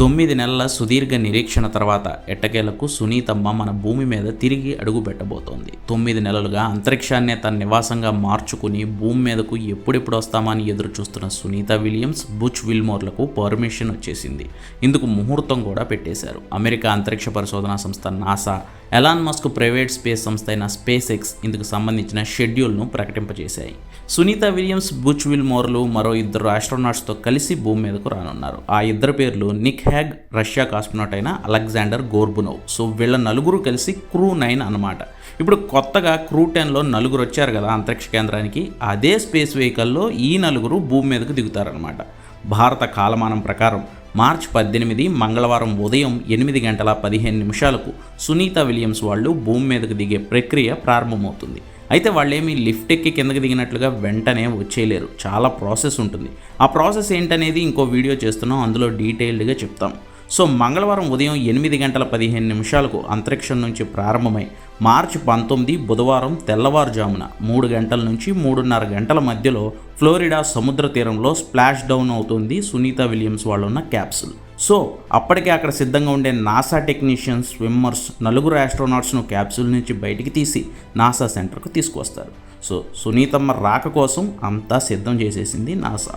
9 నెలల సుదీర్ఘ నిరీక్షణ తర్వాత ఎట్టకేలకు సునీతమ్మ మన భూమి మీద తిరిగి అడుగు పెట్టబోతోంది. 9 నెలలుగా అంతరిక్షాన్నే తన నివాసంగా మార్చుకుని భూమి మీదకు ఎప్పుడెప్పుడు వస్తామని ఎదురు చూస్తున్న సునీత విలియమ్స్, బుచ్ విల్మోర్లకు పర్మిషన్ వచ్చేసింది. ఇందుకు ముహూర్తం కూడా పెట్టేశారు. అమెరికా అంతరిక్ష పరిశోధనా సంస్థ NASA, Elon Musk private space సంస్థ అయిన స్పేస్ ఎక్స్ ఇందుకు సంబంధించిన షెడ్యూల్ను ప్రకటింపజేశాయి. సునీత విలియమ్స్, బుచ్ విల్మోర్లు మరో 2 ఆస్ట్రోనాట్స్తో కలిసి భూమి మీదకు రానున్నారు. ఆ 2 పేర్లు నిక్ హ్యాగ్, రష్యా కాస్మోనాట్ అయిన అలెగ్జాండర్ గోర్బునోవ్. సో వీళ్ళ నలుగురు కలిసి క్రూ 9 అన్నమాట. ఇప్పుడు కొత్తగా క్రూ 10లో 4 వచ్చారు కదా అంతరిక్ష కేంద్రానికి. అదే స్పేస్ వెహికల్లో ఈ 4 భూమి మీదకు దిగుతారనమాట. భారత కాలమానం ప్రకారం మార్చి 18 మంగళవారం ఉదయం 8 గంటల 15 నిమిషాలకు సునీత విలియమ్స్ వాళ్ళు భూమి మీదకు దిగే ప్రక్రియ ప్రారంభమవుతుంది. అయితే వాళ్ళేమీ లిఫ్ట్ ఎక్కి కిందకి దిగినట్లుగా వెంటనే వచ్చేయలేరు. చాలా ప్రాసెస్ ఉంటుంది. ఆ ప్రాసెస్ ఏంటనేది ఇంకో వీడియో చేస్తున్నాం, అందులో డీటెయిల్డ్గా చెప్తాం. సో మంగళవారం ఉదయం 8 గంటల 15 నిమిషాలకు అంతరిక్షం నుంచి ప్రారంభమై మార్చి 19 బుధవారం తెల్లవారుజామున 3 గంటల నుంచి 3:30 గంటల మధ్యలో ఫ్లోరిడా సముద్ర తీరంలో స్ప్లాష్ డౌన్ అవుతుంది సునీత విలియమ్స్ వాళ్ళున్న క్యాప్సుల్. సో అప్పటికే అక్కడ సిద్ధంగా ఉండే నాసా టెక్నీషియన్స్, స్విమ్మర్స్ 4 ఆస్ట్రోనాట్స్ను క్యాప్సుల్ నుంచి బయటికి తీసి నాసా సెంటర్కు తీసుకువస్తారు. సో సునీతమ్మ రాక కోసం అంతా సిద్ధం చేసేసింది నాసా.